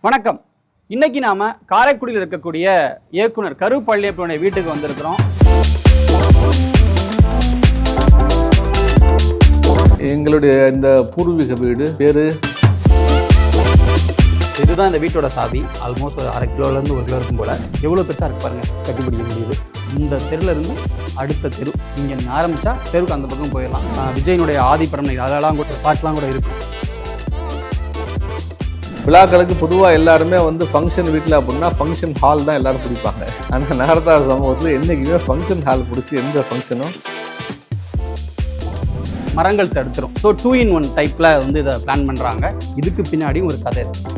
வணக்கம். இன்னைக்கு நாம காரைக்குடியில் இருக்கக்கூடிய இயக்குனர் கரு பழனியப்பனுடைய வீட்டுக்கு வந்திருக்கிறோம். எங்களுடைய இந்த பூர்வீக வீடு பேரு இதுதான் இந்த வீட்டோட சாவி. ஆல்மோஸ்ட் ஒரு 1/2 கிலோலேருந்து 1 கிலோ இருக்கும் போல. எவ்வளோ பெருசாக இருக்கு பாருங்க, கட்டிப்பிடிக்க முடியுது. இந்த தெருல இருந்து அடுத்த தெரு, இங்கே ஆரம்பிச்சா தெருவுக்கு அந்த பக்கம் போயிடலாம். விஜயனுடைய ஆதிப்படம் அதெல்லாம் கூட பாட்டெலாம் கூட இருக்கும். விழாக்களுக்கு பொதுவாக எல்லாருமே ஃபங்க்ஷன் வீட்டில் அப்படின்னா ஃபங்க்ஷன் ஹால் தான் எல்லாரும் பிடிப்பாங்க. ஆனால் நகரத்தார் சமூகத்தில் என்றைக்குமே ஃபங்க்ஷன் ஹால் பிடிச்சி எந்த ஃபங்க்ஷனும் மரங்கள் தடுத்துரும். ஸோ 2-in-1 டைப்பில் இதை பிளான் பண்ணுறாங்க. இதுக்கு பின்னாடியும் ஒரு கதை இருக்கு.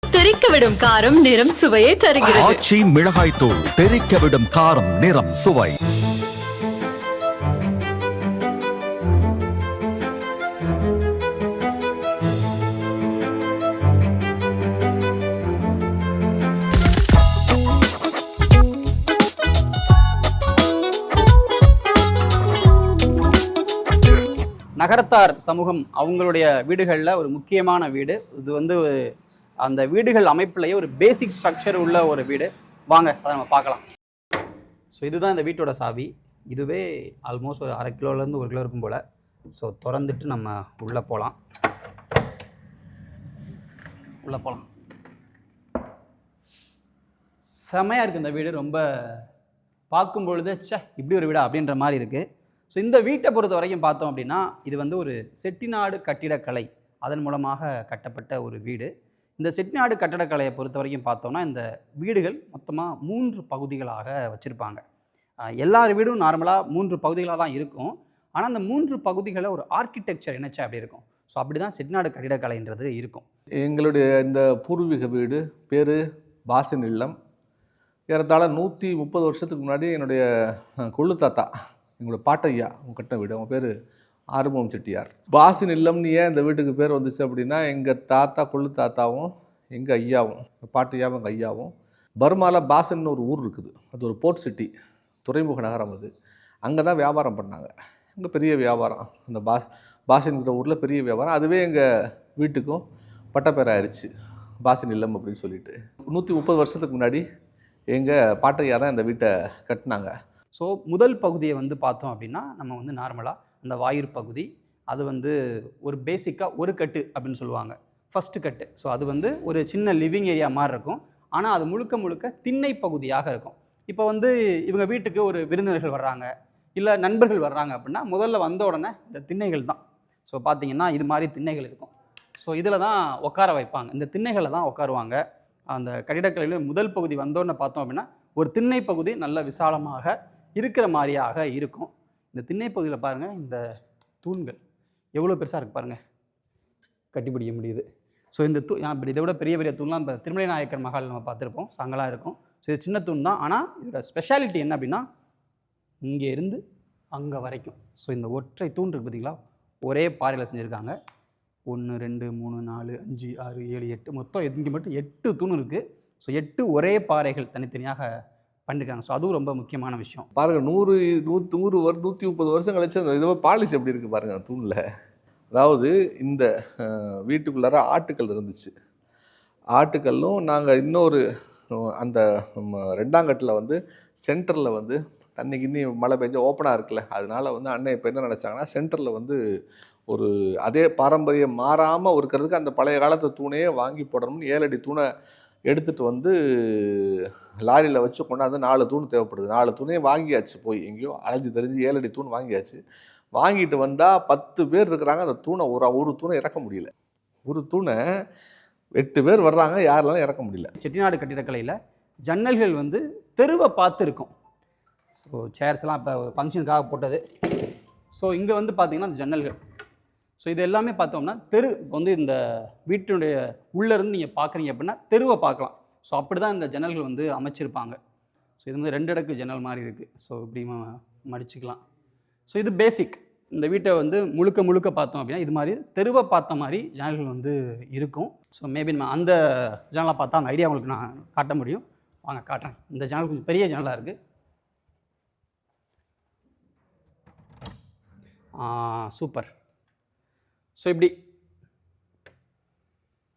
தெறிக்கவிடும் காரம் நிறம் சுவையை தருகிறது. ஆச்சி மிளகாய் தூள் தெறிக்கவிடும் காரம் நிறம் சுவை. நகரத்தார் சமூகம் அவங்களுடைய வீடுகளில் ஒரு முக்கியமான வீடு இது. அந்த வீடுகள் அமைப்பிலேயே ஒரு பேசிக் ஸ்ட்ரக்சர் உள்ள ஒரு வீடு. வாங்க அதை நம்ம பார்க்கலாம். ஸோ இதுதான் இந்த வீட்டோட சாவி. இதுவே ஆல்மோஸ்ட் ஒரு 1/2 கிலோலேருந்து 1 கிலோ இருக்கும் போல். ஸோ திறந்துட்டு நம்ம உள்ளே போகலாம். செமையாக இருக்குது இந்த வீடு. ரொம்ப பார்க்கும்பொழுது இப்படி ஒரு வீடா அப்படின்ற மாதிரி இருக்குது. ஸோ இந்த வீட்டை பொறுத்த வரைக்கும் பார்த்தோம் அப்படின்னா இது ஒரு செட்டிநாடு கட்டிடக்கலை அதன் மூலமாக கட்டப்பட்ட ஒரு வீடு. இந்த செட்டிநாடு கட்டடக்கலையை பொறுத்த வரைக்கும் பார்த்தோம்னா இந்த வீடுகள் மொத்தமாக 3 பகுதிகளாக வச்சுருப்பாங்க. எல்லார் வீடும் நார்மலாக 3 பகுதிகளாக தான் இருக்கும். ஆனால் அந்த 3 பகுதிகளை ஒரு ஆர்கிடெக்சர் இணைச்சா அப்படி இருக்கும். ஸோ அப்படி தான் செட்டிநாடு கட்டிடக்கலைன்றது இருக்கும். எங்களுடைய இந்த பூர்வீக வீடு பேர் பாசின் இல்லம். ஏறத்தாழ 130 வருஷத்துக்கு முன்னாடி என்னுடைய கொள்ளு தாத்தா, எங்களோட பாட்டையா அவங்க கட்டின வீடு. அவங்க பேர் ஆறுமுகம் செட்டியார். பாசின் இல்லம்னு ஏன் இந்த வீட்டுக்கு பேர் வந்துச்சு அப்படின்னா, எங்கள் தாத்தா கொள்ளு தாத்தாவும் எங்கள் ஐயாவும் பாட்டையாவும் எங்கள் ஐயாவும் பர்மாவில் பாசின்னு ஒரு ஊர் இருக்குது. அது ஒரு போர்ட் சிட்டி, துறைமுக நகரம். அது அங்கே தான் வியாபாரம் பண்ணாங்க. அங்கே பெரிய வியாபாரம், அந்த பாசின்கிற ஊரில் பெரிய வியாபாரம். அதுவே எங்கள் வீட்டுக்கும் பட்டப்பேராயிருச்சு, பாசின் இல்லம் அப்படின்னு சொல்லிட்டு. 130 வருஷத்துக்கு முன்னாடி எங்கள் பாட்டையா தான் இந்த வீட்டை கட்டினாங்க. ஸோ முதல் பகுதியை பார்த்தோம் அப்படின்னா நம்ம நார்மலாக அந்த வாயூர் பகுதி அது ஒரு பேசிக்காக ஒரு கட்டு அப்படின்னு சொல்லுவாங்க, ஃபஸ்ட்டு கட்டு. ஸோ அது ஒரு சின்ன லிவிங் ஏரியா மாதிரி இருக்கும். ஆனால் அது முழுக்க முழுக்க திண்ணை பகுதியாக இருக்கும். இப்போ இவங்க வீட்டுக்கு ஒரு விருந்தினர்கள் வர்றாங்க, இல்லை நண்பர்கள் வர்றாங்க அப்படின்னா முதல்ல வந்த உடனே இந்த திண்ணைகள் தான். ஸோ பார்த்திங்கன்னா இது மாதிரி திண்ணைகள் இருக்கும். ஸோ இதில் தான் உட்கார வைப்பாங்க, இந்த திண்ணைகளை தான் உட்காருவாங்க. அந்த கட்டிடக்கலையில் முதல் பகுதி வந்தோடனே பார்த்தோம் அப்படின்னா ஒரு திண்ணை பகுதி நல்ல விசாலமாக இருக்கிற மாதிரியாக இருக்கும். இந்த திண்ணை பகுதியில் பாருங்கள், இந்த தூண்கள் எவ்வளோ பெருசாக இருக்குது பாருங்கள், கட்டிப்பிடிக்க முடியுது. ஸோ இந்த இதை விட பெரிய பெரிய தூண்லாம் இப்போ திருமலை நாயக்கர் மகால் நம்ம பார்த்துருப்போம், ஸோ அங்கெல்லாம் இருக்கும். ஸோ இது சின்ன தூண் தான். ஆனால் இதோட ஸ்பெஷாலிட்டி என்ன அப்படின்னா இங்கே இருந்து அங்கே வரைக்கும் ஸோ இந்த ஒற்றை தூண் இருக்குது பார்த்தீங்களா, ஒரே பாறையில் செஞ்சுருக்காங்க. 1 2 3 4 5 6 7 8 மொத்தம் இங்கே மட்டும் 8 தூண் இருக்குது. ஸோ 8 ஒரே பாறைகள் தனித்தனியாக பண்ணிருக்காங்க. ஸோ அதுவும் ரொம்ப முக்கியமான விஷயம். பாருங்கள், 130 வருஷம் கழிச்சு அந்த இதோ பாலிஷ் எப்படி இருக்குது பாருங்கள் தூணில். அதாவது இந்த வீட்டுக்குள்ளார ஆட்டுக்கல் இருந்துச்சு. ஆட்டுக்கல்லும் நாங்கள் இன்னொரு அந்த 2ஆம் கட்டில் சென்டரில் தண்ணி கிண்ணி மழை பெஞ்சு ஓப்பனாக இருக்குல்ல, அதனால அண்ணன் இப்போ என்ன நினச்சாங்கன்னா சென்டரில் ஒரு அதே பாரம்பரியம் மாறாமல் இருக்கிறதுக்கு அந்த பழைய காலத்து தூணையே வாங்கி போடணும்னு 7 அடி தூணை எடுத்துகிட்டு லாரியில் வச்சு கொண்டாந்து 4 தூண் தேவைப்படுது. 4 தூணையும் வாங்கியாச்சு, போய் எங்கேயோ அலைஞ்சு தெரிஞ்சு 7 அடி தூண் வாங்கியாச்சு. வாங்கிட்டு வந்தால் 10 பேர் இருக்கிறாங்க. அந்த தூணை ஒரு தூணை இறக்க முடியல. ஒரு தூணை 8 பேர் வர்றாங்க, யாரெல்லாம் இறக்க முடியல. செட்டிநாடு கட்டிடக்கலையில் ஜன்னல்கள் தெருவை பார்த்து இருக்கும். ஸோ சேர்ஸ்லாம் இப்போ ஃபங்க்ஷனுக்காக போட்டது. ஸோ இங்கே பார்த்தீங்கன்னா அந்த ஜன்னல்கள், ஸோ இது எல்லாமே பார்த்தோம்னா தெரு இந்த வீட்டினுடைய உள்ளேருந்து நீங்கள் பார்க்குறீங்க அப்படின்னா தெருவை பார்க்கலாம். ஸோ அப்படி தான் இந்த ஜன்னல்கள் அமைச்சிருப்பாங்க. ஸோ இது 2 அடுக்கு ஜன்னல் மாதிரி இருக்குது. ஸோ இப்படி மடிச்சுக்கலாம். ஸோ இது பேசிக். இந்த வீட்டை வந்து முழுக்க முழுக்க பார்த்தோம் அப்படின்னா இது மாதிரி தெருவை பார்த்த மாதிரி ஜன்னல்கள் வந்து இருக்கும். ஸோ மேபி நம்ம அந்த ஜன்னலை பார்த்தா அந்த ஐடியா உங்களுக்கு நான் காட்ட முடியும். வாங்க காட்டுறேன். இந்த ஜன்னல் கொஞ்சம் பெரிய ஜன்னலாக இருக்குது. சூப்பர். ஸோ இப்படி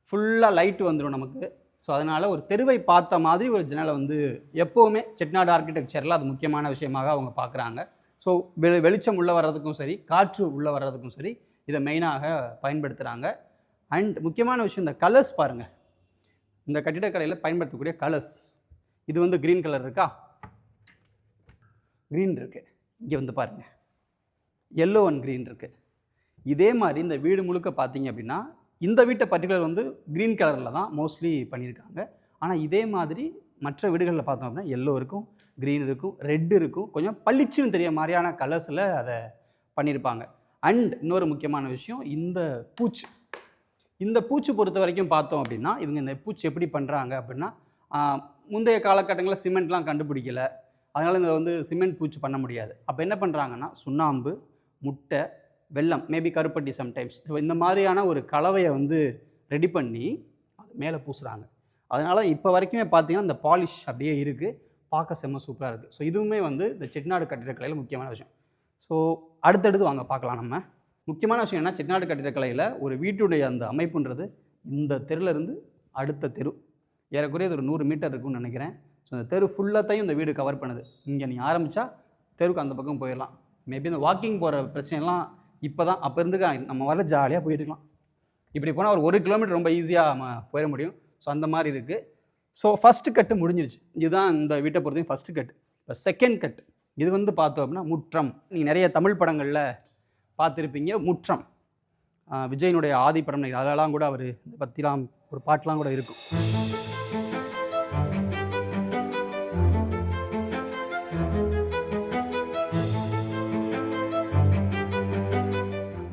ஃபுல்லாக லைட்டு வந்துடும் நமக்கு. ஸோ அதனால் ஒரு தெருவை பார்த்த மாதிரி ஒரு ஜன்னலை வந்து எப்போவுமே செட்டிநாடு ஆர்கிடெக்சரில் அது முக்கியமான விஷயமாக அவங்க பார்க்குறாங்க. ஸோ வெளிச்சம் உள்ளே வர்றதுக்கும் சரி, காற்று உள்ளே வர்றதுக்கும் சரி, இதை மெயினாக பயன்படுத்துகிறாங்க. அண்ட் முக்கியமான விஷயம் இந்த கலர்ஸ் பாருங்கள். இந்த கட்டிடக்கலையில் பயன்படுத்தக்கூடிய கலர்ஸ், இது வந்து க்ரீன் கலர் இருக்கா, க்ரீன் இருக்குது. இங்கே வந்து பாருங்கள் எல்லோ அண்ட் க்ரீன் இருக்குது. இதே மாதிரி இந்த வீடு முழுக்க பார்த்தீங்க அப்படின்னா இந்த வீட்டை பர்டிகுலர் வந்து க்ரீன் கலரில் தான் மோஸ்ட்லி பண்ணியிருக்காங்க. ஆனால் இதே மாதிரி மற்ற வீடுகளில் பார்த்தோம் அப்படின்னா எல்லோ இருக்கும், க்ரீன் இருக்கும், ரெட் இருக்கும், கொஞ்சம் பளிச்சுன்னு தெரிய மாதிரியான கலர்ஸில் அதை பண்ணியிருப்பாங்க. அண்ட் இன்னொரு முக்கியமான விஷயம் இந்த பூச்சு பொறுத்த வரைக்கும் பார்த்தோம் அப்படின்னா இவங்க இந்த பூச்சி எப்படி பண்ணுறாங்க அப்படின்னா முந்தைய காலகட்டங்களில் சிமெண்ட்லாம் கண்டுபிடிக்கலை, அதனால் இந்த வந்து சிமெண்ட் பூச்சி பண்ண முடியாது. அப்போ என்ன பண்ணுறாங்கன்னா சுண்ணாம்பு, முட்டை, வெல்லம், மேபி கருப்பட்டி சம்டைம்ஸ், இந்த மாதிரியான ஒரு கலவையை வந்து ரெடி பண்ணி அது மேலே பூசுகிறாங்க. அதனால் இப்போ வரைக்குமே பார்த்தீங்கன்னா இந்த பாலிஷ் அப்படியே இருக்குது, பார்க்க செம்ம சூப்பராக இருக்குது. ஸோ இதுவுமே வந்து இந்த செட்டிநாடு கட்டிடக்கலையில் முக்கியமான விஷயம். ஸோ அடுத்தடுத்து வாங்க பார்க்கலாம். நம்ம முக்கியமான விஷயம் என்ன, செட்டிநாடு கட்டிடக்கலையில் ஒரு வீட்டுடைய அந்த அமைப்புன்றது இந்த தெருவிலேருந்து அடுத்த தெரு ஏறக்குறைய ஒரு 100 மீட்டர் இருக்குன்னு நினைக்கிறேன். ஸோ இந்த தெரு ஃபுல்லாத்தையும் இந்த வீடு கவர் பண்ணுது. இங்கே நீ ஆரம்பித்தா தெருவுக்கு அந்த பக்கம் போயிடலாம். மேபி இந்த வாக்கிங் போகிற பிரச்சனைலாம் இப்போ தான், அப்போ இருந்து நம்ம வரல ஜாலியாக போயிட்டுருக்கலாம். இப்படி போனால் ஒரு 1 கிலோமீட்டர் ரொம்ப ஈஸியாக நம்ம போயிட முடியும். ஸோ அந்த மாதிரி இருக்குது. ஸோ ஃபஸ்ட்டு கட்டு முடிஞ்சிருச்சு. இதுதான் இந்த வீட்டை பொறுத்தவரைக்கும் ஃபஸ்ட்டு கட்டு. இப்போ செகண்ட் கட் இது வந்து பார்த்தோம் அப்படின்னா முற்றம். நீங்கள் நிறைய தமிழ் படங்களில் பார்த்துருப்பீங்க முற்றம். விஜயனுடைய ஆதி படம், அதெல்லாம் கூட அவர் இதை பற்றிலாம் ஒரு பாட்டெலாம் கூட இருக்கும்.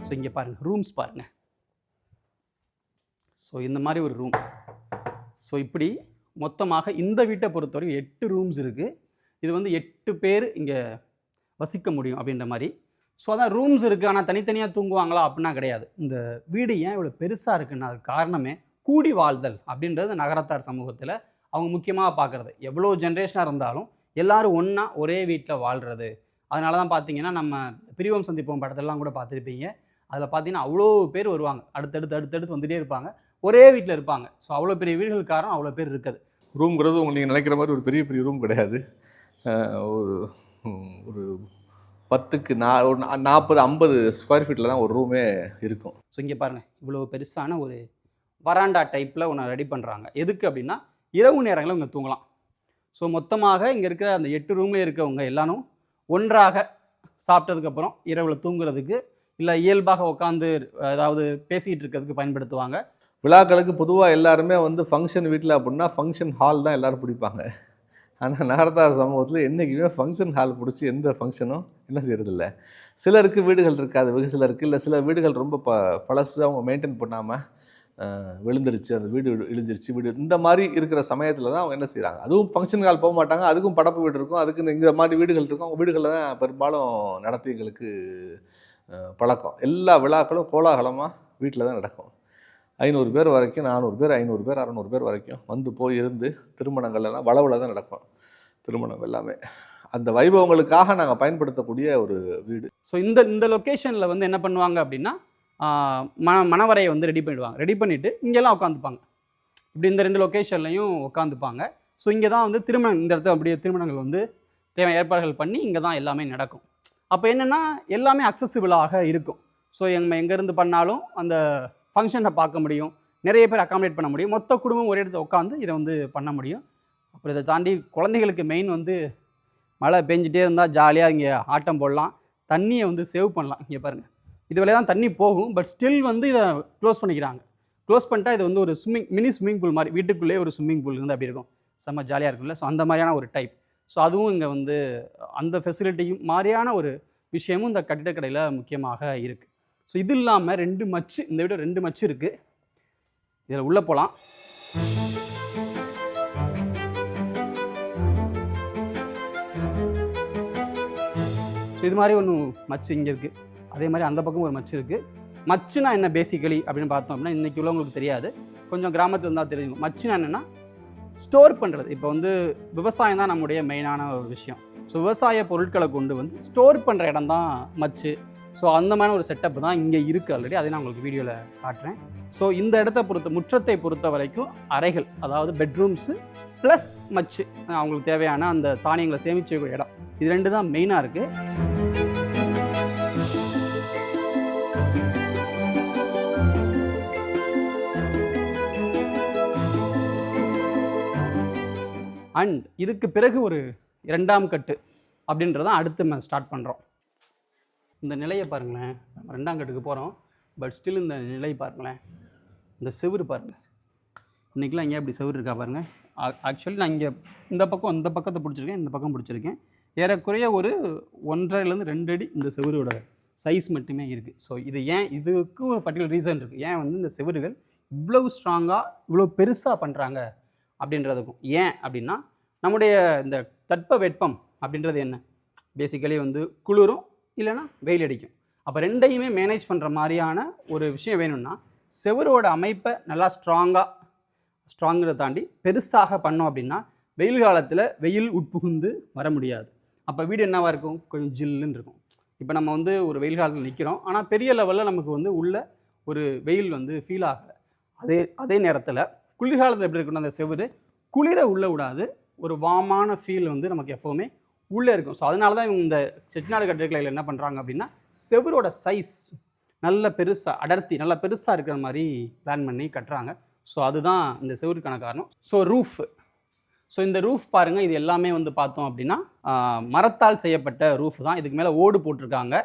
ஸோ இங்கே பாருங்கள், ரூம்ஸ் பாருங்கள். ஸோ இந்த மாதிரி ஒரு ரூம். ஸோ இப்படி மொத்தமாக இந்த வீட்டை பொறுத்தவரைக்கும் 8 ரூம்ஸ் இருக்குது. இது வந்து 8 பேர் இங்கே வசிக்க முடியும் அப்படின்ற மாதிரி. ஸோ அதான் ரூம்ஸ் இருக்குது, ஆனால் தனித்தனியாக தூங்குவாங்களா அப்படின்னா கிடையாது. இந்த வீடு ஏன் இவ்வளோ பெருசாக இருக்குன்னா அதுக்கு காரணமே கூடி வாழ்தல் அப்படின்றது நகரத்தார் சமூகத்தில் அவங்க முக்கியமாக பார்க்குறது. எவ்வளோ ஜென்ரேஷனாக இருந்தாலும் எல்லோரும் ஒன்றா ஒரே வீட்டில் வாழ்கிறது. அதனால தான் பார்த்தீங்கன்னா நம்ம பிரிவோம் சந்திப்போம் படத்தெல்லாம் கூட பார்த்துருப்பீங்க. அதில் பார்த்தீங்கன்னா அவ்வளோ பேர் வருவாங்க, அடுத்தடுத்து வந்துகிட்டே இருப்பாங்க, ஒரே வீட்டில் இருப்பாங்க. ஸோ அவ்வளோ பெரிய வீடுகள் காரணம் அவ்வளோ பேர் இருக்குது. ரூம்ங்கிறது உங்களுக்கு நீங்கள் நினைக்கிற மாதிரி ஒரு பெரிய பெரிய ரூம் கிடையாது. ஒரு 10க்கு 40-50 ஸ்கொயர் ஃபீட்டில் தான் ஒரு ரூமே இருக்கும். ஸோ இங்கே பாருங்கள், இவ்வளோ பெருசான ஒரு வராண்டா டைப்பில் ஒன்று ரெடி பண்ணுறாங்க. எதுக்கு அப்படின்னா இரவு நேரங்களில் இங்கே தூங்கலாம். ஸோ மொத்தமாக இங்கே இருக்கிற அந்த 8 ரூம்லேயே இருக்கவங்க எல்லாரும் ஒன்றாக சாப்பிட்டதுக்கப்புறம் இரவில் தூங்குறதுக்கு இல்லை இயல்பாக உட்காந்து ஏதாவது பேசிகிட்டு இருக்கிறதுக்கு பயன்படுத்துவாங்க. விழாக்களுக்கு பொதுவாக எல்லாருமே வந்து ஃபங்க்ஷன் வீட்டில் அப்படின்னா ஃபங்க்ஷன் ஹால் தான் எல்லோரும் பிடிப்பாங்க. ஆனால் நகரத்தார் சமூகத்தில் என்றைக்குமே ஃபங்க்ஷன் ஹால் பிடிச்சி எந்த ஃபங்க்ஷனும் என்ன செய்கிறதில்ல. சிலருக்கு வீடுகள் இருக்காது, வெகு சிலருக்கு இல்லை. சில வீடுகள் ரொம்ப பழசு, அவங்க மெயின்டைன் பண்ணாமல் விழுந்துருச்சு, அந்த வீடு இழிஞ்சிருச்சு வீடு, இந்த மாதிரி இருக்கிற சமயத்தில் தான் அவங்க என்ன செய்கிறாங்க. அதுவும் ஃபங்க்ஷன் ஹால் போக மாட்டாங்க, அதுக்கும் படப்பு வீடு இருக்கும், அதுக்கு இந்த மாதிரி வீடுகள் இருக்கும். அவங்க வீடுகளில் தான் பெரும்பாலும் நடத்தி எங்களுக்கு பழக்கம். எல்லா விழாக்களும் கோலாகலமாக வீட்டில் தான் நடக்கும். 500 பேர் வரைக்கும், 400 பேர், 500 பேர், 600 பேர் வரைக்கும் வந்து போய் இருந்து திருமணங்கள் எல்லாம் வளவில் தான் நடக்கும். திருமணம் எல்லாமே அந்த வைபவங்களுக்காக நாங்கள் பயன்படுத்தக்கூடிய ஒரு வீடு. ஸோ இந்த லொக்கேஷனில் வந்து என்ன பண்ணுவாங்க அப்படின்னா மணவரையை வந்து ரெடி பண்ணிடுவாங்க. ரெடி பண்ணிவிட்டு இங்கெல்லாம் உட்காந்துப்பாங்க. இப்படி இந்த 2 லொக்கேஷன்லையும் உட்காந்துப்பாங்க. ஸோ இங்கே தான் வந்து திருமணம், இந்த இடத்துல அப்படியே திருமணங்கள் வந்து தேவையான ஏற்பாடுகள் பண்ணி இங்கே தான் எல்லாமே நடக்கும். அப்போ என்னென்னா எல்லாமே அக்சசிபிளாக இருக்கும். ஸோ எங்கேருந்து பண்ணாலும் அந்த ஃபங்க்ஷனை பார்க்க முடியும், நிறைய பேர் அக்காமடேட் பண்ண முடியும், மொத்த குடும்பம் ஒரே இடத்துல உட்காந்து இதை வந்து பண்ண முடியும். அப்புறம் இதை தாண்டி குழந்தைகளுக்கு மெயின் வந்து மழை பெஞ்சிட்டே இருந்தால் ஜாலியாக இங்கே ஆட்டம் போடலாம், தண்ணியை வந்து சேவ் பண்ணலாம். இங்கே பாருங்கள், இது வழியாக தான் தண்ணி போகும், பட் ஸ்டில் வந்து இதை க்ளோஸ் பண்ணிக்கிறாங்க. க்ளோஸ் பண்ணிட்டா இது வந்து ஒரு மினி ஸ்விம்மிங் பூல் மாதிரி, வீட்டுக்குள்ளேயே ஒரு ஸ்விம்மிங் பூல் இருந்து அப்படி இருக்கும், செம்ம ஜாலியாக இருக்கும்ல. ஸோ அந்த மாதிரியான ஒரு டைப். ஸோ அதுவும் இங்கே வந்து அந்த ஃபெசிலிட்டியும் மாதிரியான ஒரு விஷயமும் இந்த கட்டிடக்கடையில் முக்கியமாக இருக்குது. ஸோ இது இல்லாமல் 2 மச்சு, இந்த வீடு 2 மச்சு இருக்குது. இதில் உள்ளே போகலாம். ஸோ இது மாதிரி ஒன்று மச்சு இங்கே இருக்குது. அதே மாதிரி அந்த பக்கம் ஒரு மச்சு இருக்குது. மச்சுனா என்ன பேசிக்கலி அப்படின்னு பார்த்தோம் அப்படின்னா இன்றைக்கி உள்ளவங்களுக்கு தெரியாது, கொஞ்சம் கிராமத்தில் இருந்தால் தெரியும். மச்சுனா என்னென்னா ஸ்டோர் பண்ணுறது. இப்போ வந்து விவசாயம் தான் நம்முடைய மெயினான ஒரு விஷயம். ஸோ விவசாய பொருட்களை கொண்டு வந்து ஸ்டோர் பண்ணுற இடம் தான் மச்சு. ஸோ அந்த மாதிரி ஒரு செட்டப் தான் இங்கே இருக்குது ஆல்ரெடி, அதை நான் உங்களுக்கு வீடியோவில் காட்டுறேன். ஸோ இந்த இடத்த முற்றத்தை பொறுத்த வரைக்கும் அறைகள், அதாவது பெட்ரூம்ஸு ப்ளஸ் மச்சு, அவங்களுக்கு தேவையான அந்த தானியங்களை சேமிச்சு வைக்கிற இடம், இது 2 தான் மெயினாக இருக்குது. அண்ட் இதுக்கு பிறகு ஒரு 2ஆம் கட்டு அப்படின்றதான் அடுத்து நம்ம ஸ்டார்ட் பண்ணுறோம். இந்த நிலையை பாருங்களேன், 2ஆம் கட்டுக்கு போகிறோம், பட் ஸ்டில் இந்த நிலை பாருங்களேன், இந்த செவுரு பாருங்கள். இன்றைக்கெலாம் இங்கே அப்படி செவுரு இருக்கா பாருங்கள். ஆக்சுவலி நான் இங்கே இந்த பக்கத்தை பிடிச்சிருக்கேன், இந்த பக்கம் பிடிச்சிருக்கேன். ஏறக்குறைய ஒரு 1.5லேருந்து 2 அடி இந்த செவுரோட சைஸ் மட்டுமே இருக்குது. ஸோ இது ஏன், இதுக்கு ஒரு பர்டிகுலர் ரீசன் இருக்குது, ஏன் வந்து இந்த செவுறுகள் இவ்வளவு ஸ்ட்ராங்காக இவ்வளோ பெருசாக பண்ணுறாங்க அப்படின்றதுக்கும். ஏன் அப்படின்னா நம்முடைய இந்த தட்ப வெப்பம் அப்படின்றது என்ன, பேசிக்கலி வந்து குளிரும் இல்லைன்னா வெயில் அடிக்கும். அப்போ 2ஐயுமே மேனேஜ் பண்ணுற மாதிரியான ஒரு விஷயம் வேணும்னா செவரோட அமைப்பை நல்லா ஸ்ட்ராங்கிறத தாண்டி பெருசாக பண்ணோம் அப்படின்னா வெயில் காலத்தில் வெயில் உட்புகுந்து வர முடியாது. அப்போ வீடு என்னவாக இருக்கும், கொஞ்சம் ஜில்லுன்னு இருக்கும். இப்போ நம்ம வந்து ஒரு வெயில் காலத்தில் நிற்கிறோம், ஆனால் பெரிய லெவலில் நமக்கு வந்து உள்ள ஒரு வெயில் வந்து ஃபீல் ஆகலை. அதே நேரத்தில் குளிர்காலத்தில் எப்படி இருக்கணும், அந்த செவரு குளிர உள்ளே விடாது, ஒரு வாமான ஃபீல் வந்து நமக்கு எப்போவுமே உள்ளே இருக்கும். ஸோ அதனால தான் இவங்க இந்த செட்டிநாடு கட்டிடக்கலையில் என்ன பண்ணுறாங்க அப்படின்னா செவரோட சைஸ் நல்ல பெருசாக, அடர்த்தி நல்லா பெருசாக இருக்கிற மாதிரி பிளான் பண்ணி கட்டுறாங்க. ஸோ அதுதான் இந்த செவருக்கான காரணம். ஸோ இந்த ரூஃப் பாருங்கள், இது எல்லாமே வந்து பார்த்தோம் அப்படின்னா மரத்தால் செய்யப்பட்ட ரூஃப் தான். இதுக்கு மேலே ஓடு போட்டிருக்காங்க.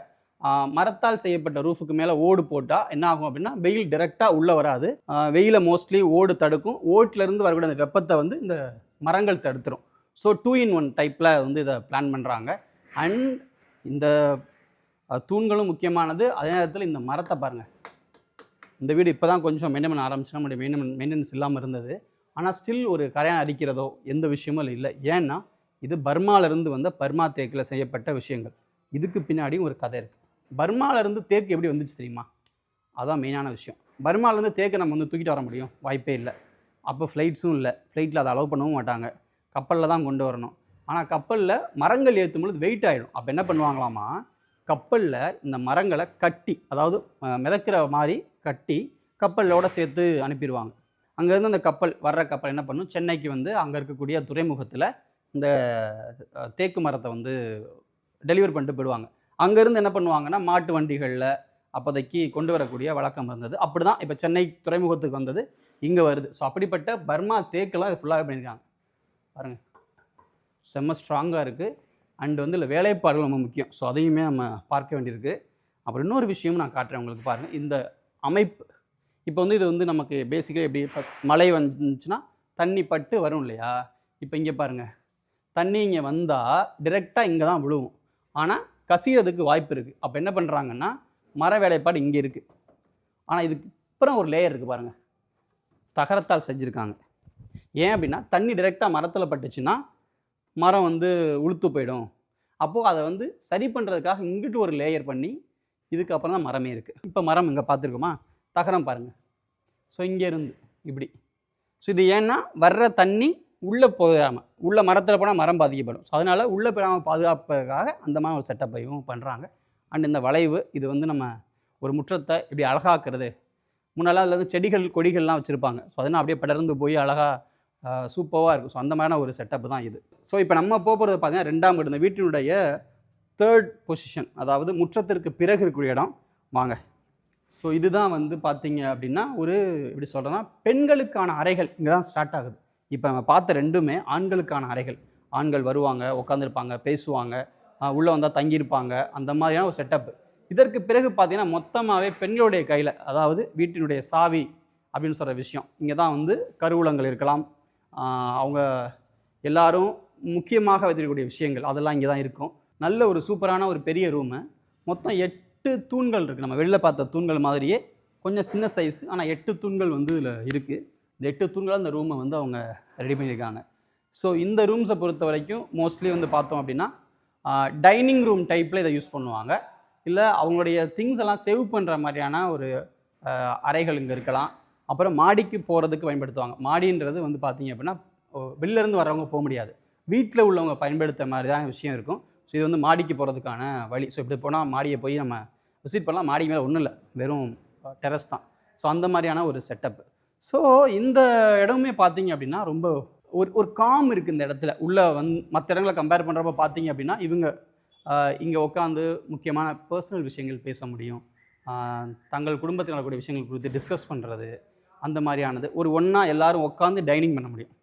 மரத்தால் செய்யப்பட்ட ரூஃபுக்கு மேலே ஓடு போட்டால் என்ன ஆகும் அப்படின்னா வெயில் டைரெக்டாக உள்ளே வராது. வெயிலை மோஸ்ட்லி ஓடு தடுக்கும். ஓட்டிலேருந்து வரக்கூடிய அந்த வெப்பத்தை வந்து இந்த மரங்கள் தடுத்துரும். ஸோ 2-in-1 டைப்பில் வந்து இதை பிளான் பண்ணுறாங்க. அண்ட் இந்த தூண்களும் முக்கியமானது. அதே நேரத்தில் இந்த மரத்தை பாருங்கள், இந்த வீடு இப்போ தான் கொஞ்சம் மெயின்டைன் பண்ண ஆரம்பிச்சு, நம்முடைய மெயின்டெனன்ஸ் இல்லாமல் இருந்தது. ஆனால் ஸ்டில் ஒரு கரையான் அடிக்கிறதோ எந்த விஷயமும் இல்லை. ஏன்னா இது பர்மாவிலேருந்து வந்த பர்மா தேக்கில் செய்யப்பட்ட விஷயங்கள். இதுக்கு பின்னாடியும் ஒரு கதை இருக்குது. பர்மாவிலேருந்து தேக்கு எப்படி வந்துச்சு தெரியுமா, அதுதான் மெயினான விஷயம். பர்மாவிலேருந்து தேக்கை நம்ம வந்து தூக்கிட்டு வர முடியும், வாய்ப்பே இல்லை. அப்போ ஃப்ளைட்ஸும் இல்லை, ஃப்ளைட்டில் அதை அலோவ் பண்ணவும் மாட்டாங்க, கப்பலில் தான் கொண்டு வரணும். ஆனால் கப்பலில் மரங்கள் ஏற்றும் பொழுது வெயிட் ஆகிடும். அப்போ என்ன பண்ணுவாங்களாமா, கப்பலில் இந்த மரங்களை கட்டி, அதாவது மிதக்கிற மாதிரி கட்டி கப்பலோட சேர்த்து அனுப்பிடுவாங்க. அங்கேருந்து அந்த வர்ற கப்பல் என்ன பண்ணும், சென்னைக்கு வந்து அங்கே இருக்கக்கூடிய துறைமுகத்தில் இந்த தேக்கு மரத்தை வந்து டெலிவர் பண்ணிட்டு போயிடுவாங்க. அங்கேருந்து என்ன பண்ணுவாங்கன்னா மாட்டு வண்டிகளில் அப்போதைக்கு கொண்டு வரக்கூடிய வழக்கம் இருந்தது. அப்படி தான் இப்போ சென்னை துறைமுகத்துக்கு வந்தது, இங்கே வருது. ஸோ அப்படிப்பட்ட பர்மா தேக்கெல்லாம் ஃபுல்லாக பண்ணியிருக்காங்க பாருங்கள், செம்ம ஸ்ட்ராங்காக இருக்குது. அண்டு வந்து இல்லை வேலைப்பாடுகள் ரொம்ப முக்கியம். ஸோ அதையுமே நம்ம பார்க்க வேண்டியிருக்கு. அப்புறம் இன்னொரு விஷயமும் நான் காட்டுறேன் உங்களுக்கு பாருங்கள். இந்த அமைப்பு இப்போ வந்து இது வந்து நமக்கு பேசிக்காக எப்படி, இப்போ மழை வந்துச்சுன்னா தண்ணி பட்டு வரும் இல்லையா, இப்போ இங்கே பாருங்கள், தண்ணி இங்கே வந்தால் டிரெக்டாக இங்கே தான் விழுவும், ஆனால் கசியறதுக்கு வாய்ப்பு இருக்குது. அப்போ என்ன பண்ணுறாங்கன்னா மர வேலைப்பாடு இங்கே இருக்குது, ஆனால் இதுக்கு அப்புறம் ஒரு லேயர் இருக்குது பாருங்கள், தகரத்தால் செஞ்சுருக்காங்க. ஏன் அப்படின்னா தண்ணி டிரெக்டாக மரத்தில் பட்டுச்சுன்னா மரம் வந்து உளுத்து போயிடும். அப்போது அதை வந்து சரி பண்ணுறதுக்காக இங்கிட்டு ஒரு லேயர் பண்ணி இதுக்கப்புறம் தான் மரமே இருக்குது. இப்போ மரம் இங்கே பார்த்துருக்கோமா, தகரம் பாருங்கள். ஸோ இங்கே இருந்து இப்படி. ஸோ இது ஏன்னா வர்ற தண்ணி உள்ளே போகாமல், உள்ள மரத்தில் போனால் மரம் பாதிக்கப்படும். ஸோ அதனால் உள்ளே போகாமல் பாதுகாப்புக்காக அந்த மாதிரி ஒரு செட்டப்பையும் பண்ணுறாங்க. அண்ட் இந்த வளைவு, இது வந்து நம்ம ஒரு முற்றத்தை இப்படி அழகாக்குறது. முன்னெல்லாம் அதில் வந்து செடிகள் கொடிகள்லாம் வச்சுருப்பாங்க. ஸோ அதனால் அப்படியே படர்ந்து போய் அழகாக சூப்பராக இருக்கும். ஸோ அந்த மாதிரியான ஒரு செட்டப்பு தான் இது. ஸோ இப்போ நம்ம போகிறது பார்த்தீங்கன்னா 2ஆம் வீடு, இந்த வீட்டினுடைய 3rd பொசிஷன், அதாவது முற்றத்திற்கு பிறகு இருக்கக்கூடிய இடம். வாங்க. ஸோ இதுதான் வந்து பார்த்தீங்க அப்படின்னா ஒரு எப்படி சொல்கிறேன்னா பெண்களுக்கான அறைகள் இங்கே தான் ஸ்டார்ட் ஆகுது. இப்போ நம்ம பார்த்த 2மே ஆண்களுக்கான அறைகள். ஆண்கள் வருவாங்க, உட்காந்துருப்பாங்க, பேசுவாங்க, உள்ளே வந்தால் தங்கியிருப்பாங்க, அந்த மாதிரியான ஒரு செட்டப்பு. இதற்கு பிறகு பார்த்தீங்கன்னா மொத்தமாகவே பெண்களுடைய கையில், அதாவது வீட்டினுடைய சாவி அப்படின்னு சொல்கிற விஷயம், இங்கே தான் வந்து கருவூலங்கள் இருக்கலாம், அவங்க எல்லாரும் முக்கியமாக வைத்திருக்கக்கூடிய விஷயங்கள் அதெல்லாம் இங்கே தான் இருக்கும். நல்ல ஒரு சூப்பரான ஒரு பெரிய ரூமு. மொத்தம் 8 தூண்கள் இருக்குது. நம்ம வெளில பார்த்த தூண்கள் மாதிரியே கொஞ்சம் சின்ன சைஸ், ஆனால் 8 தூண்கள் வந்து இதில் இருக்குது. இந்த 8 தூண்கள் அந்த ரூமை வந்து அவங்க ரெடி பண்ணியிருக்காங்க. ஸோ இந்த ரூம்ஸை பொறுத்த வரைக்கும் மோஸ்ட்லி வந்து பார்த்தோம் அப்படின்னா டைனிங் ரூம் டைப்பில் இதை யூஸ் பண்ணுவாங்க. இல்லை அவங்களுடைய திங்ஸ் எல்லாம் சேவ் பண்ணுற மாதிரியான ஒரு அறைகள் இங்கே இருக்கலாம். அப்புறம் மாடிக்கு போகிறதுக்கு பயன்படுத்துவாங்க. மாடின்றது வந்து பார்த்தீங்க அப்படின்னா வெளிலேருந்து வரவங்க போக முடியாது, வீட்டில் உள்ளவங்க பயன்படுத்த மாதிரி தான் விஷயம் இருக்கும். ஸோ இது வந்து மாடிக்கு போகிறதுக்கான வழி. ஸோ இப்படி போனால் மாடியை போய் நம்ம விசிட் பண்ணலாம். மாடி மேலே ஒன்றும் இல்லை, வெறும் டெரஸ் தான். ஸோ அந்த மாதிரியான ஒரு செட்டப். ஸோ இந்த இடமே பார்த்தீங்க அப்படின்னா ரொம்ப ஒரு காம் இருக்குது இந்த இடத்துல. உள்ளே மற்ற இடங்களை கம்பேர் பண்ணுறப்ப பார்த்தீங்க அப்படின்னா இவங்க இங்கே உட்காந்து முக்கியமான பர்சனல் விஷயங்கள் பேச முடியும். தங்கள் குடும்பத்தில் நடக்கக்கூடிய விஷயங்கள் குறித்து டிஸ்கஸ் பண்ணுறது, அந்த மாதிரியானது ஒரு ஒன்றா எல்லாரும் உட்காந்து டைனிங் பண்ண முடியும்.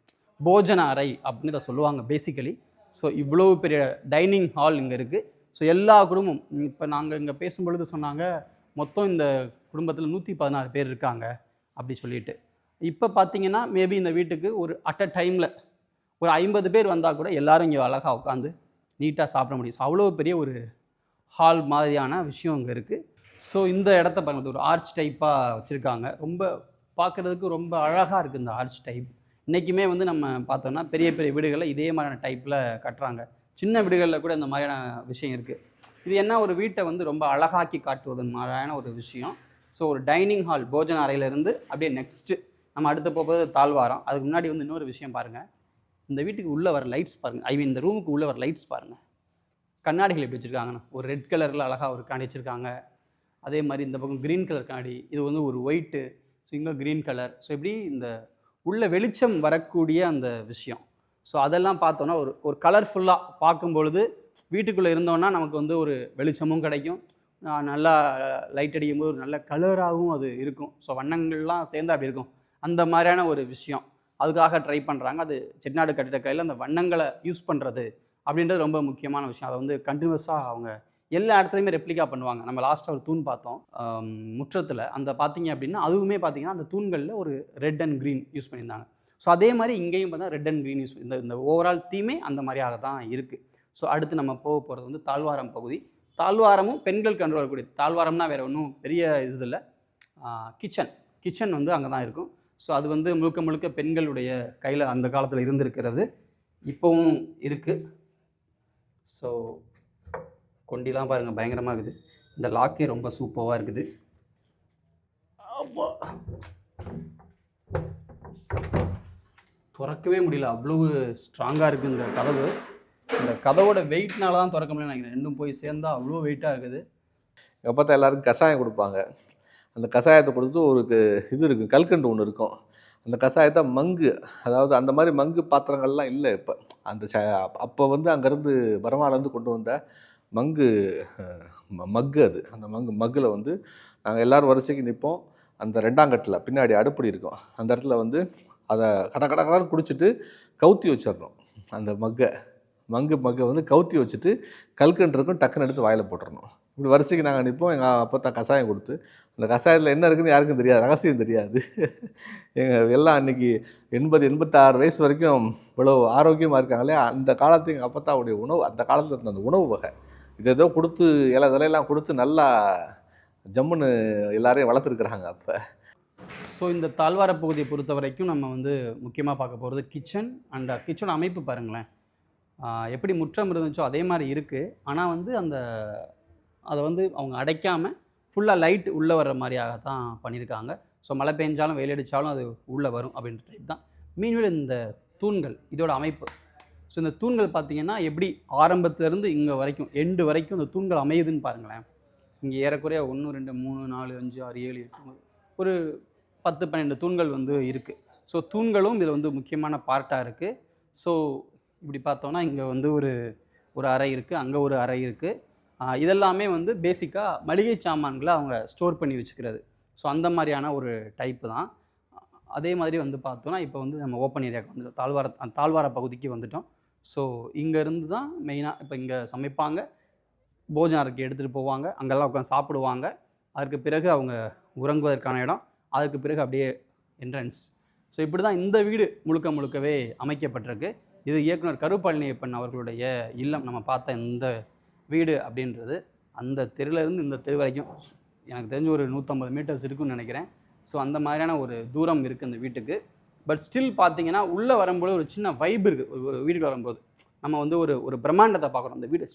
போஜன அறை அப்படின்னு இதை சொல்லுவாங்க பேசிக்கலி. ஸோ இவ்வளோ பெரிய டைனிங் ஹால் இங்கே இருக்குது. ஸோ எல்லா குடும்பம் இப்போ நாங்கள் இங்கே பேசும்பொழுது சொன்னாங்க மொத்தம் இந்த குடும்பத்தில் 116 பேர் இருக்காங்க அப்படி சொல்லிட்டு. இப்போ பார்த்தீங்கன்னா மேபி இந்த வீட்டுக்கு ஒரு அட் அ டைமில் ஒரு 50 பேர் வந்தால் கூட எல்லோரும் இங்கே அழகாக உட்காந்து நீட்டாக சாப்பிட முடியும். ஸோ அவ்வளோ பெரிய ஒரு ஹால் மாதிரியான விஷயம் இங்கே இருக்குது. ஸோ இந்த இடத்த பாருங்கள், ஒரு ஆர்ச் டைப்பாக வச்சுருக்காங்க. ரொம்ப பார்க்குறதுக்கு ரொம்ப அழகாக இருக்குது இந்த ஆர்ச் டைப். இன்றைக்குமே வந்து நம்ம பார்த்தோம்னா பெரிய பெரிய வீடுகளில் இதே மாதிரியான டைப்பில் கட்டுறாங்க. சின்ன வீடுகளில் கூட இந்த மாதிரியான விஷயம் இருக்குது. இது என்ன, ஒரு வீட்டை வந்து ரொம்ப அழகாக்கி காட்டுவதன் மாதிரியான ஒரு விஷயம். ஸோ ஒரு டைனிங் ஹால் போஜன அறையிலேருந்து அப்படியே நெக்ஸ்ட்டு நம்ம அடுத்து போகிறது தாழ்வாரம். அதுக்கு முன்னாடி வந்து இன்னொரு விஷயம் பாருங்கள், இந்த வீட்டுக்கு உள்ளே வர லைட்ஸ் பாருங்கள். ஐ மீன் இந்த ரூமுக்கு உள்ளே வர லைட்ஸ் பாருங்கள். கண்ணாடிகள் எப்படி வச்சுருக்காங்கண்ணா, ஒரு ரெட் கலரில் அழகாக ஒரு கண்ணாடி வச்சுருக்காங்க. அதே மாதிரி இந்த பக்கம் க்ரீன் கலர் கண்ணாடி, இது வந்து ஒரு ஒயிட்டு, ஸோ இங்கே க்ரீன் கலர். ஸோ இப்படி இந்த உள்ள வெளிச்சம் வரக்கூடிய அந்த விஷயம். ஸோ அதெல்லாம் பார்த்தோன்னா ஒரு கலர்ஃபுல்லாக பார்க்கும்பொழுது வீட்டுக்குள்ளே இருந்தோன்னா நமக்கு வந்து ஒரு வெளிச்சமும் கிடைக்கும், நல்லா லைட் அடிக்கும்போது ஒரு நல்ல கலராகவும் அது இருக்கும். ஸோ வண்ணங்கள்லாம் சேர்ந்து அப்படி இருக்கும். அந்த மாதிரியான ஒரு விஷயம் அதுக்காக ட்ரை பண்ணுறாங்க. அது செட்டிநாடு கட்டிடக்கலையில் அந்த வண்ணங்களை யூஸ் பண்ணுறது அப்படின்றது ரொம்ப முக்கியமான விஷயம். அதை வந்து கண்டினியூஸாக அவங்க எல்லா இடத்துலையுமே ரெப்ளிகா பண்ணுவாங்க. நம்ம லாஸ்ட்டாக ஒரு தூண் பார்த்தோம் முற்றத்தில், அந்த பார்த்தீங்க அப்படின்னா அதுவுமே பார்த்தீங்கன்னா அந்த தூண்களில் ஒரு ரெட் அண்ட் க்ரீன் யூஸ் பண்ணியிருந்தாங்க. ஸோ அதே மாதிரி இங்கேயும் பார்த்தா ரெட் அண்ட் க்ரீன் யூஸ் இந்த ஓவரால் தீமே அந்த மாதிரியாக தான் இருக்குது. ஸோ அடுத்து நம்ம போகிறது வந்து தாழ்வாரம் பகுதி. தாழ்வாரமும் பெண்கள் கண்ட்ரோல் வரக்கூடிய தாழ்வாரம்னா வேறு ஒன்றும் பெரிய இது இல்லை. கிச்சன் வந்து அங்கே தான் இருக்கும். ஸோ அது வந்து முழுக்க முழுக்க பெண்களுடைய கையில் அந்த காலத்தில் இருந்திருக்கிறது, இப்போவும் இருக்குது. ஸோ கொண்டிலாம் பாருங்கள் பயங்கரமாக இருக்குது. இந்த லாக்கே ரொம்ப சூப்பராக இருக்குது. திறக்கவே முடியல, அவ்வளவு ஸ்ட்ராங்காக இருக்குது இந்த கதவு. இந்த கதவோட வெயிட்னால தான் திறக்க முடியல நினைக்கிறேன். ரெண்டும் போய் சேர்ந்தால் அவ்வளோ வெயிட்டாக இருக்குது. எங்கள் பார்த்தா எல்லாருக்கும் கஷாயம் கொடுப்பாங்க. அந்த கஷாயத்தை கொடுத்து ஒரு இது இருக்குது, கல்கண்டு ஒன்று இருக்கும். அந்த கஷாயத்தை மங்கு, அதாவது அந்த மாதிரி மங்கு பாத்திரங்கள்லாம் இல்லை இப்போ. அந்த அப்போ வந்து அங்கேருந்து பர்மாலேருந்து கொண்டு வந்த மக்கு அது. அந்த மக்கில் வந்து நாங்கள் எல்லோரும் வரிசைக்கு நிற்போம். அந்த 2ஆம் கட்டில் பின்னாடி அடுப்படி இருக்கும், அந்த இடத்துல வந்து அதை கடன்னு குடிச்சிட்டு கவுத்தி வச்சிடணும். அந்த மக்கை வந்து கவுத்தி வச்சுட்டு கல்கண்டு இருக்கும், டக்குன்னு எடுத்து வாயில் போட்டுடணும். இப்படி வரிசைக்கு நாங்கள் நிற்போம். எங்கள் அப்போ தான் கஷாயம் கொடுத்து, அந்த கஷாயத்தில் என்ன இருக்குதுன்னு யாருக்கும் தெரியாது, ரகசியம் தெரியாது. எங்கள் எல்லாம் அன்றைக்கி 86 வயசு வரைக்கும் இவ்வளோ ஆரோக்கியமாக இருக்காங்களே. அந்த காலத்து எங்கள் அப்பத்தாவுடைய உணவு, அந்த காலத்தில் இருந்த அந்த உணவு வகை இது ஏதோ கொடுத்து இலையெல்லாம் கொடுத்து நல்லா ஜம்முன்னு எல்லாரையும் வளர்த்துருக்குறாங்க அப்போ. ஸோ இந்த தாழ்வார பகுதியை பொறுத்த வரைக்கும் நம்ம வந்து முக்கியமாக பார்க்க போகிறது கிச்சன். அண்ட் கிச்சன் அமைப்பு பாருங்களேன், எப்படி முற்றம் இருந்துச்சோ அதே மாதிரி இருக்குது. ஆனால் வந்து அதை வந்து அவங்க அடைக்காமல் ஃபுல்லாக லைட் உள்ளே வர்ற மாதிரியாக தான் பண்ணியிருக்காங்க. ஸோ மழை பெஞ்சாலும் வெயில் அடித்தாலும் அது உள்ளே வரும் அப்படின்ற டைப் தான். மீன்வேல் இந்த தூண்கள் இதோட அமைப்பு. ஸோ இந்த தூண்கள் பார்த்திங்கன்னா எப்படி ஆரம்பத்துலேருந்து இங்கே வரைக்கும் எண்டு வரைக்கும் இந்த தூண்கள் அமையுதுன்னு பாருங்களேன். இங்கே ஏறக்குறைய 1 2 3 4 5 6 7 8 ஒரு 10 12 தூண்கள் வந்து இருக்குது. ஸோ தூண்களும் இதில் வந்து முக்கியமான பார்ட்டாக இருக்குது. ஸோ இப்படி பார்த்தோன்னா இங்கே வந்து ஒரு அறை இருக்குது, அங்கே ஒரு அறை இருக்குது. இதெல்லாமே வந்து பேசிக்காக மளிகை சாமான்களை அவங்க ஸ்டோர் பண்ணி வச்சுக்கிறது. ஸோ அந்த மாதிரியான ஒரு டைப்பு தான். அதே மாதிரி வந்து பார்த்தோன்னா இப்போ வந்து நம்ம ஓப்பன் ஏரியாவுக்கு வந்துட்டோம், தாழ்வார பகுதிக்கு வந்துட்டோம். ஸோ இங்கேருந்து தான் மெயினாக இப்போ இங்கே சமைப்பாங்க, போஜன அறைக்கு எடுத்துகிட்டு போவாங்க, அங்கெல்லாம் உட்காந்து சாப்பிடுவாங்க. அதற்கு பிறகு அவங்க உறங்குவதற்கான இடம், அதற்கு பிறகு அப்படியே என்ட்ரன்ஸ். ஸோ இப்படி தான் இந்த வீடு முழுக்கவே அமைக்கப்பட்டிருக்கு. இது இயக்குனர் கருப்பழனியப்பன் அவர்களுடைய இல்லம். நம்ம பார்த்த இந்த வீடு அப்படின்றது அந்த தெருவிலேருந்து இந்த தெரு வரைக்கும் எனக்கு தெரிஞ்சு ஒரு 150 மீட்டர்ஸ் இருக்குன்னு நினைக்கிறேன். ஸோ அந்த மாதிரியான ஒரு தூரம் இருக்குது இந்த வீட்டுக்கு. பட் ஸ்டில் பார்த்தீங்கன்னா உள்ளே வரும்போது ஒரு சின்ன வைப் இருக்குது. ஒரு வீட்டுக்கு வரும்போது நம்ம வந்து ஒரு பிரம்மாண்டத்தை பார்க்குறோம். அந்த வீடு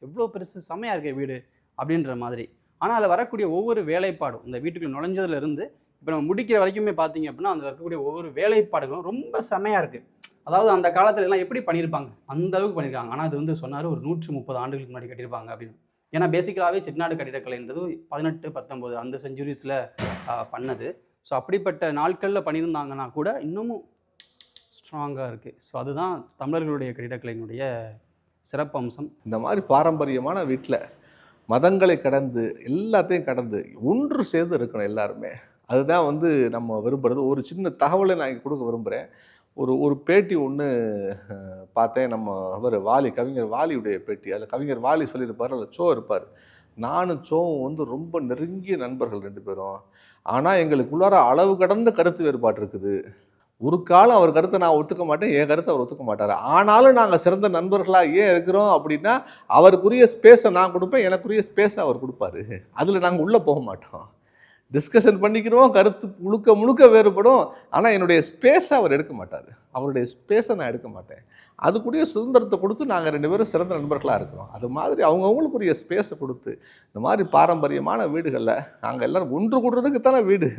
எவ்வளோ பெருசு, செம்மையாக இருக்க வீடு அப்படின்ற மாதிரி. ஆனால் அதில் வரக்கூடிய ஒவ்வொரு வேலைப்பாடும் இந்த வீட்டுக்குள்ள நுழைஞ்சதுலேருந்து இப்போ நம்ம முடிக்கிற வரைக்குமே பார்த்தீங்க அப்படின்னா அந்த இருக்கக்கூடிய ஒவ்வொரு வேலைப்பாடுகளும் ரொம்ப செமையாக இருக்குது. அதாவது அந்த காலத்துல எல்லாம் எப்படி பண்ணியிருப்பாங்க, அந்த அளவுக்கு பண்ணியிருக்காங்க. ஆனால் அது வந்து சொன்னார் ஒரு 130 ஆண்டுகளுக்கு முன்னாடி கட்டியிருப்பாங்க அப்படின்னு. ஏன்னா பேசிக்கலாகவே செட்டிநாடு கட்டிடக்கலைன்றது 18, 19 அந்த செஞ்சுரிஸில் பண்ணது. ஸோ அப்படிப்பட்ட நாட்களில் பண்ணியிருந்தாங்கன்னா கூட இன்னமும் ஸ்ட்ராங்காக இருக்குது. ஸோ அதுதான் தமிழர்களுடைய கட்டிடக்கலையினுடைய சிறப்பம்சம். இந்த மாதிரி பாரம்பரியமான வீட்டில் மதங்களை கடந்து எல்லாத்தையும் கடந்து ஒன்று சேர்ந்து இருக்கணும் எல்லாருமே. அதுதான் வந்து நம்ம விரும்புகிறது. ஒரு சின்ன தகவலை நான் இங்கே கொடுக்க விரும்புகிறேன். ஒரு பேட்டி ஒன்று பார்த்தேன். நம்ம அவர் வாலி, கவிஞர் வாலியுடைய பேட்டி. அதில் கவிஞர் வாலி சொல்லியிருப்பார், அதில் சோ இருப்பார். நானும் சோவும் வந்து ரொம்ப நெருங்கிய நண்பர்கள் 2 பேரும். ஆனால் எங்களுக்குள்ளார அளவு கடந்த கருத்து வேறுபாடு இருக்குது. ஒரு காலம் அவர் கருத்தை நான் ஒத்துக்க மாட்டேன், என் கருத்தை அவர் ஒத்துக்க மாட்டார். ஆனாலும் நாங்கள் சிறந்த நண்பர்களாக ஏன் இருக்கிறோம் அப்படின்னா, அவருக்குரிய ஸ்பேஸை நான் கொடுப்பேன், எனக்குரிய ஸ்பேஸை அவர் கொடுப்பாரு. அதில் நாங்கள் உள்ளே போக மாட்டோம். டிஸ்கஷன் பண்ணிக்கிறோம், கருத்து முழுக்க முழுக்க வேறுபடும். ஆனால் என்னுடைய ஸ்பேஸை அவர் எடுக்க மாட்டார், அவருடைய ஸ்பேஸை நான் எடுக்க மாட்டேன். அதுக்குரிய சுதந்திரத்தை கொடுத்து நாங்கள் 2 பேரும் சிறந்த நண்பர்களாக இருக்கிறோம். அது மாதிரி அவங்கவுங்களுக்குரிய ஸ்பேஸை கொடுத்து இந்த மாதிரி பாரம்பரியமான வீடுகளில் நாங்கள் எல்லோரும் ஒன்று கூடுறதுக்கு தானே வீடு.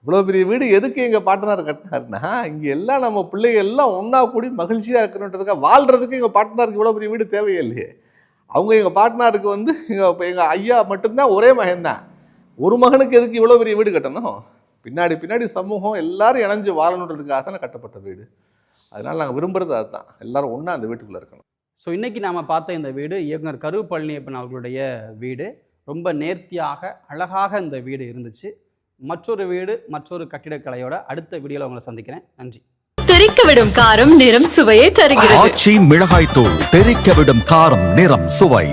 இவ்வளோ பெரிய வீடு எதுக்கு எங்கள் பாட்டனார் கட்டினாருன்னா, இங்கே எல்லாம் நம்ம பிள்ளைகள் எல்லாம் ஒன்றா கூடி மகிழ்ச்சியாக இருக்கணுன்றதுக்காக வாழ்கிறதுக்கு எங்கள் பாட்டனாருக்கு இவ்வளோ பெரிய வீடு தேவையில்லையே. அவங்க எங்கள் பாட்டனாருக்கு வந்து எங்கள் ஐயா மட்டும்தான் ஒரே மகன்தான். ஒரு மகனுக்கு எதுக்கு இவ்வளோ பெரிய வீடு கட்டணும்? பின்னாடி சமூகம் எல்லாரும் இணைஞ்சு வாழணுன்றதுக்காக தானே கட்டப்பட்ட வீடு. அதனால் நாங்கள் விரும்புகிறது அதுதான், எல்லாரும் ஒன்றா அந்த வீட்டுக்குள்ளே இருக்கணும். ஸோ இன்றைக்கி நாம் பார்த்த இந்த வீடு இயக்குனர் கரு பழனியப்பன் அவர்களுடைய வீடு. ரொம்ப நேர்த்தியாக அழகாக இந்த வீடு இருந்துச்சு. மற்றொரு வீடு மற்றொரு கட்டிடக்கலையோட அடுத்த வீடியோவில் உங்களை சந்திக்கிறேன். நன்றி. தெறிக்கவிடும் காரம் நிறம் சுவையை தருகிறது. ஆச்சி மிளகாய் தூள் தெறிக்கவிடும் காரம் நிறம் சுவை.